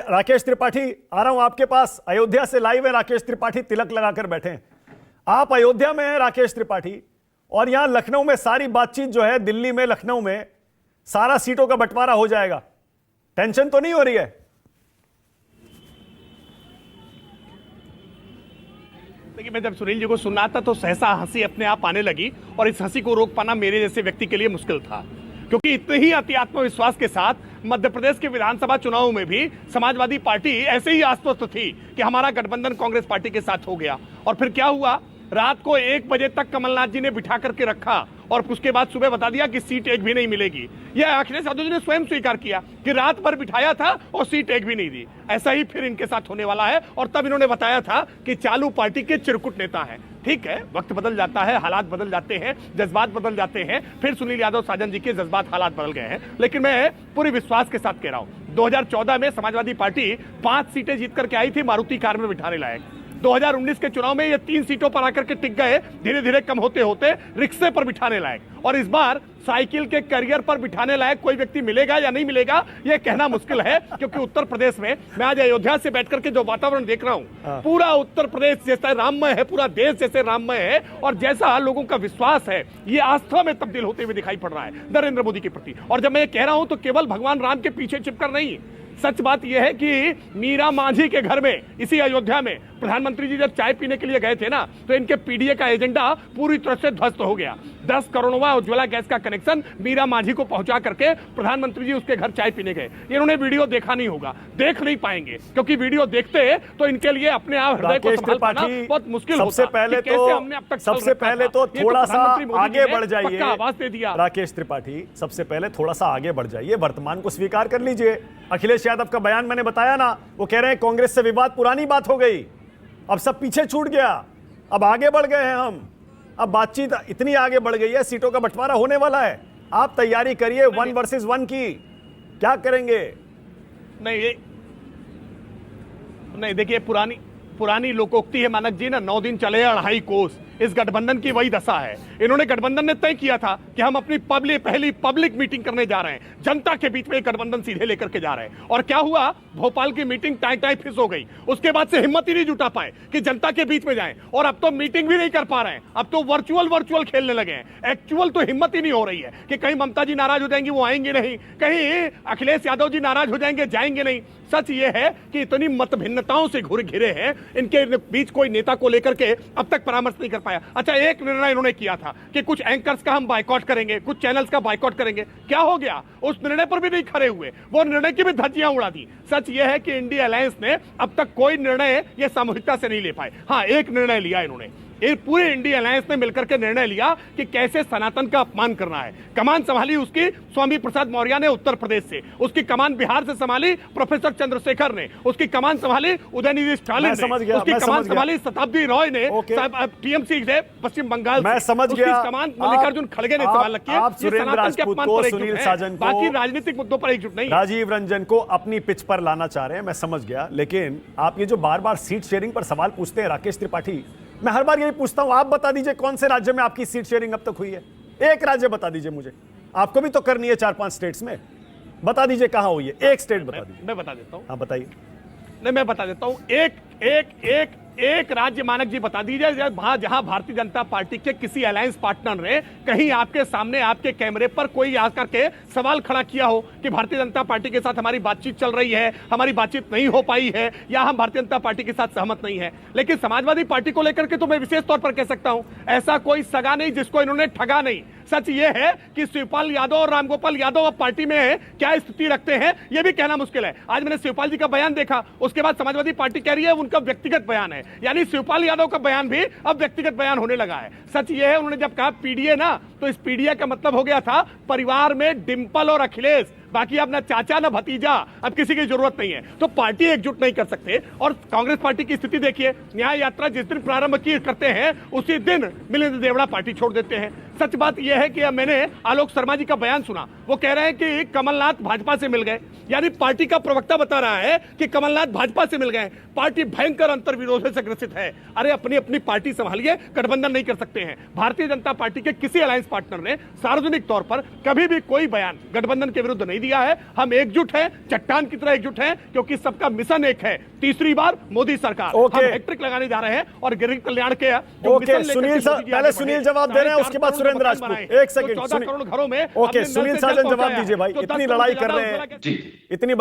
राकेश त्रिपाठी, आ रहा हूं आपके पास। अयोध्या से लाइव है राकेश त्रिपाठी, तिलक लगाकर बैठे हैं। आप अयोध्या में हैं राकेश त्रिपाठी, और यहां लखनऊ में सारी बातचीत जो है, दिल्ली में लखनऊ में सारा सीटों का बंटवारा हो जाएगा, टेंशन तो नहीं हो रही है? देखिए, मैं जब सुनील जी को सुना था तो सहसा हंसी अपने आप आने लगी, और इस हंसी को रोक पाना मेरे जैसे व्यक्ति के लिए मुश्किल था, क्योंकि इतने ही अति आत्मविश्वास के साथ मध्य प्रदेश के विधानसभा चुनाव में भी समाजवादी पार्टी ऐसे ही आश्वस्त थी कि हमारा गठबंधन कांग्रेस पार्टी के साथ हो गया। और फिर क्या हुआ, रात को 1 बजे तक कमलनाथ जी ने बिठा करके रखा, और उसके बाद सुबह बता दिया कि सीट एक भी नहीं मिलेगी। यह अखिलेश यादव जी ने स्वयं स्वीकार किया कि रात भर बिठाया था और सीट एक भी नहीं दी। ऐसा ही फिर इनके साथ होने वाला है, और तब इन्होंने बताया था कि चालू पार्टी के चिरकुट नेता हैं। ठीक है, वक्त बदल जाता है, हालात बदल जाते हैं, जज्बात बदल जाते हैं। फिर सुनील यादव साजन जी के जज्बात हालात बदल गए हैं, लेकिन मैं पूरे विश्वास के साथ कह रहा हूं, 2014 में समाजवादी पार्टी 5 सीटें जीत करके आई थी मारुति कार में बिठाने लायक। 2019 के चुनाव में ये 3 सीटों पर आकर के टिक गए, धीरे धीरे कम होते होते रिक्शे पर बिठाने लायक। और इस बार साइकिल के करियर पर बिठाने लायक कोई व्यक्ति मिलेगा या नहीं मिलेगा, यह कहना मुश्किल है, क्योंकि उत्तर प्रदेश में मैं आज अयोध्या से बैठ करके जो वातावरण देख रहा हूं, पूरा उत्तर प्रदेश जैसा राममय है, पूरा देश जैसे राममय है, और जैसा लोगों का विश्वास है ये आस्था में तब्दील होते हुए दिखाई पड़ रहा है नरेंद्र मोदी के प्रति। और जब मैं ये कह रहा हूं तो केवल भगवान राम के पीछे चिपकर नहीं, सच बात यह है कि मीरा मांझी के घर में, इसी अयोध्या में प्रधानमंत्री जी जब चाय पीने के लिए गए थे ना, तो इनके पीडीए का एजेंडा पूरी तरह से ध्वस्त हो गया। 10 करोड़वां उज्ज्वला गैस का कनेक्शन मीरा मांझी को पहुंचा करके प्रधानमंत्री जी उसके घर चाय पीने गए। इन्होंने वीडियो देखा नहीं होगा, देख नहीं पाएंगे, क्योंकि वीडियो देखते तो इनके लिए अपने आप हृदय को संभाल पाना बहुत मुश्किल होता। सबसे पहले तो थोड़ा सा आगे बढ़ जाइए, आवाज दे दिया राकेश त्रिपाठी, सबसे पहले थोड़ा सा आगे बढ़ जाइए, वर्तमान को स्वीकार कर लीजिए। अखिलेश यादव का बयान मैंने बताया ना, वो कह रहे हैं कांग्रेस से विवाद पुरानी बात हो गई, अब सब पीछे छूट गया, अब आगे बढ़ गए हैं हम, अब बातचीत इतनी आगे बढ़ गई है, सीटों का बंटवारा होने वाला है। आप तैयारी करिए 1 वर्सेस 1 की, क्या करेंगे? नहीं देखिए, पुरानी लोकोक्ति है मानक जी ना, 9 दिन चले 2.5 कोस। इस गठबंधन की वही दशा है। इन्होंने गठबंधन ने तय किया था कि हम अपनी पहली पब्लिक मीटिंग करने जा रहे हैं, जनता के बीच में गठबंधन सीधे लेकर के जा रहे हैं। और क्या हुआ, भोपाल की मीटिंग टाई फिस हो गई। उसके बाद से हिम्मत ही नहीं जुटा पाए कि जनता के बीच में जाएं, और अब तो मीटिंग भी नहीं कर पा रहे हैं, अब तो वर्चुअल खेलने लगे हैं। एक्चुअल तो हिम्मत ही नहीं हो रही है कि कहीं ममता जी नाराज हो जाएंगी, वो आएंगे नहीं, कहीं अखिलेश यादव जी नाराज हो जाएंगे, जाएंगे नहीं। सच ये है कि इतनी मतभिन्नताओं से घिरे हैं, इनके बीच कोई नेता को लेकर के अब तक परामर्श नहीं कर पाया। अच्छा, एक निर्णय इन्होंने किया था कि कुछ एंकर्स का हम बायकॉट करेंगे, कुछ चैनल्स का बायकॉट करेंगे। क्या हो गया, उस निर्णय पर भी नहीं खड़े हुए, वो निर्णय की भी धज्जियां उड़ा दी। सच ये है कि इंडिया अलायंस ने अब तक कोई निर्णय ये सामूहिकता से नहीं ले पाए। हाँ, एक निर्णय लिया इन्होंने, पूरे इंडिया अलायंस ने मिलकर के निर्णय लिया कि कैसे सनातन का अपमान करना है। कमान संभाली उसकी स्वामी प्रसाद मौर्य ने उत्तर प्रदेश से, उसकी कमान बिहार से संभाली प्रोफेसर चंद्रशेखर ने, उसकी कमान संभाली उदयनिधि स्टालिन ने, उसकी कमान संभाली शताब्दी रॉय ने टीएमसी से पश्चिम बंगाल से, मैं समझ गया, कमान मल्लिकार्जुन खड़गे ने संभाल रखी है। सुरेंद्र राजपूत को, सुनील साजन को, बाकी राजनीतिक मुद्दों पर एकजुट नहीं, राजीव रंजन को अपनी पिच पर लाना चाह रहे हैं, मैं समझ गया। लेकिन आप ये जो बार बार सीट शेयरिंग पर सवाल पूछते हैं राकेश त्रिपाठी, मैं हर बार यही पूछता हूं, आप बता दीजिए कौन से राज्य में आपकी सीट शेयरिंग अब तक हुई है? एक राज्य बता दीजिए मुझे, आपको भी तो करनी है 4-5 स्टेट्स में, बता दीजिए कहां हुई है, एक स्टेट बता दीजिए। मैं बता देता हूं। हाँ बताइए। नहीं, मैं बता देता हूं, एक राज्य मानक जी बता दीजिए जहां भारतीय जनता पार्टी के किसी अलायंस पार्टनर ने कहीं आपके सामने, आपके कैमरे पर कोई आकर के सवाल खड़ा किया हो कि भारतीय जनता पार्टी के साथ हमारी बातचीत चल रही है, हमारी बातचीत नहीं हो पाई है, या हम भारतीय जनता पार्टी के साथ सहमत नहीं है। लेकिन समाजवादी पार्टी को लेकर के तो मैं विशेष तौर पर कह सकता हूं, ऐसा कोई सगा नहीं जिसको इन्होंने ठगा नहीं। सच ये है कि शिवपाल यादव और रामगोपाल यादव अब पार्टी में क्या स्थिति रखते हैं, यह भी कहना मुश्किल है। आज मैंने शिवपाल जी का बयान देखा, उसके बाद समाजवादी पार्टी कह रही है उनका व्यक्तिगत बयान है, यानी शिवपाल यादव का बयान भी अब व्यक्तिगत बयान होने लगा है। सच ये है, उन्होंने जब कहा पीडीए ना, तो इस पीडीए का मतलब हो गया था परिवार में डिंपल और अखिलेश, बाकी अब ना चाचा ना भतीजा, अब किसी की जरूरत नहीं है। तो पार्टी एकजुट नहीं कर सकते। और कांग्रेस पार्टी की स्थिति देखिए, न्याय यात्रा जिस दिन प्रारंभ करते हैं उसी दिन मिलिंद देवड़ा पार्टी छोड़ देते हैं। सच बात यह है कि मैंने आलोक शर्मा जी का बयान सुना, वो कह रहे हैं कि कमलनाथ भाजपा से मिल गए, यानी पार्टी का प्रवक्ता बता रहा है कि कमलनाथ भाजपा से मिल गए, पार्टी भयंकर अंतर्विरोध से ग्रसित है। अरे अपनी अपनी पार्टी संभालिए, गठबंधन नहीं कर सकते हैं। भारतीय जनता पार्टी के किसी अलायंस पार्टनर ने सार्वजनिक तौर पर कभी भी कोई बयान गठबंधन के विरुद्ध नहीं दिया है। हम एकजुट हैं, चट्टान की तरह एकजुट हैं, क्योंकि सबका मिशन एक है, तीसरी बार मोदी सरकार। ओके। हम हैट्रिक लगाने जा रहे हैं और गरीब कल्याण के जो ओके, मिशन लेकर सुनील के साहब, मोदी जी पहले आगे सुनील बढ़े, जवाब दे रहे हैं, 4.5 उसके बाद करोड़ सुरेंद्र मकान राजपूत। बनाए, एक सेकंड, तो 14 करोड़ घरों में ओके, हमने नल सुनील से साजन जल जवाब पहुंचाया, दीजिए भाई, तो 10 इतनी करोड़ लड़ाई से कर ज्यादा रहे उजाला हैं, के- इतनी बयान